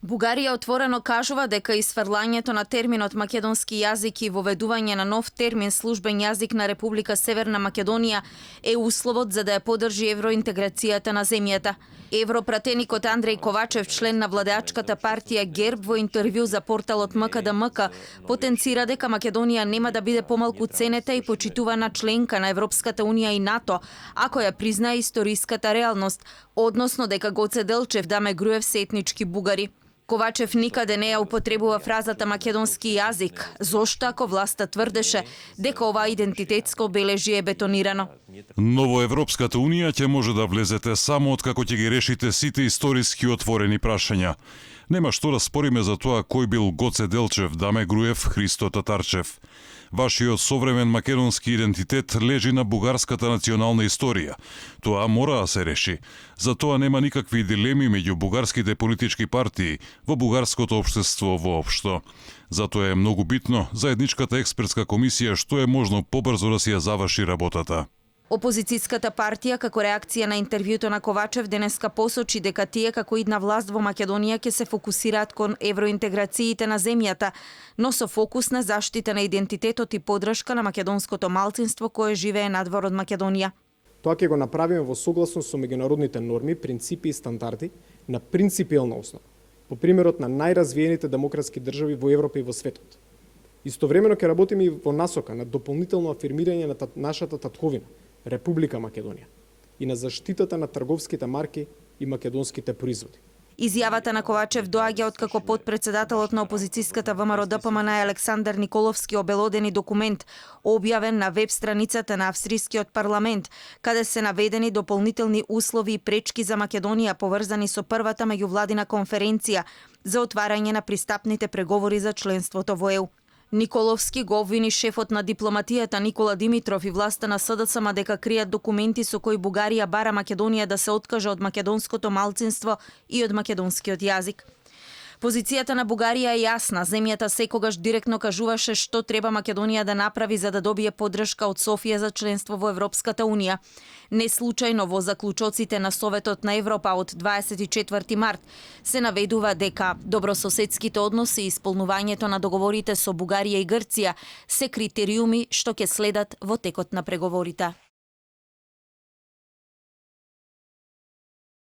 Бугарија отворено кажува дека исфрлањето на терминот македонски јазик и воведување на нов термин службен јазик на Република Северна Македонија е условот за да ја поддржи евроинтеграцијата на земјата. Европратеникот Андреј Ковачев, член на владеачката партија ГЕРБ, во интервју за порталот МКДМК, потенцира дека Македонија нема да биде помалку ценета и почитувана членка на Европската унија и НАТО, ако ја признае историската реалност, односно дека Гоце Делчев, Даме Груев се етнички бугари. Ковачев никаде не ја употребува фразата македонски јазик, зошто ако власта тврдеше дека ова идентитетско обележје е бетонирано. Но во Европската унија ќе може да влезете само откако ќе ги решите сите историски отворени прашања. Нема што да спориме за тоа кој бил Гоце Делчев, Даме Груев, Христо Татарчев. Вашиот современ македонски идентитет лежи на бугарската национална историја. Тоа мора да се реши. За тоа нема никакви дилеми меѓу бугарските политички партии во бугарското општество воопшто. Затоа е многу битно заедничката експертска комисија што е можно побрзо да си ја заврши работата. Опозицијската партија, како реакција на интервјуто на Ковачев, денеска посочи дека тие како идна власт во Македонија ќе се фокусираат кон евроинтеграциите на земјата, но со фокус на заштита на идентитетот и поддршка на македонското малцинство кое живее надвор од Македонија. Тоа ќе го направиме во согласност со меѓународните норми, принципи и стандарди на принципиелна основа, по примерот на најразвиените демократски држави во Европа и во светот. Истовремено ќе работиме и во насока на дополнително афирмирање на нашата татковина, Република Македонија, и на заштитата на трговските марки и македонските производи. Изјавата на Ковачев доаѓа откако подпредседателот на опозицијската ВМРО ДПМН Александар Николовски обелодени документ, објавен на веб страницата на австрискиот парламент, каде се наведени дополнителни услови и пречки за Македонија поврзани со првата меѓувладина конференција за отварање на пристапните преговори за членството во ЕУ. Николовски го обвини шефот на дипломатијата Никола Димитров и власта на СДСМ дека кријат документи со кои Бугарија бара Македонија да се откаже од македонското малцинство и од македонскиот јазик. Позицијата на Бугарија е јасна. Земјата секогаш директно кажуваше што треба Македонија да направи за да добие поддршка од Софија за членство во Европската унија. Не случајно во заклучоците на Советот на Европа од 24 март се наведува дека добрососедските односи и исполнувањето на договорите со Бугарија и Грција се критериуми што ќе следат во текот на преговорите.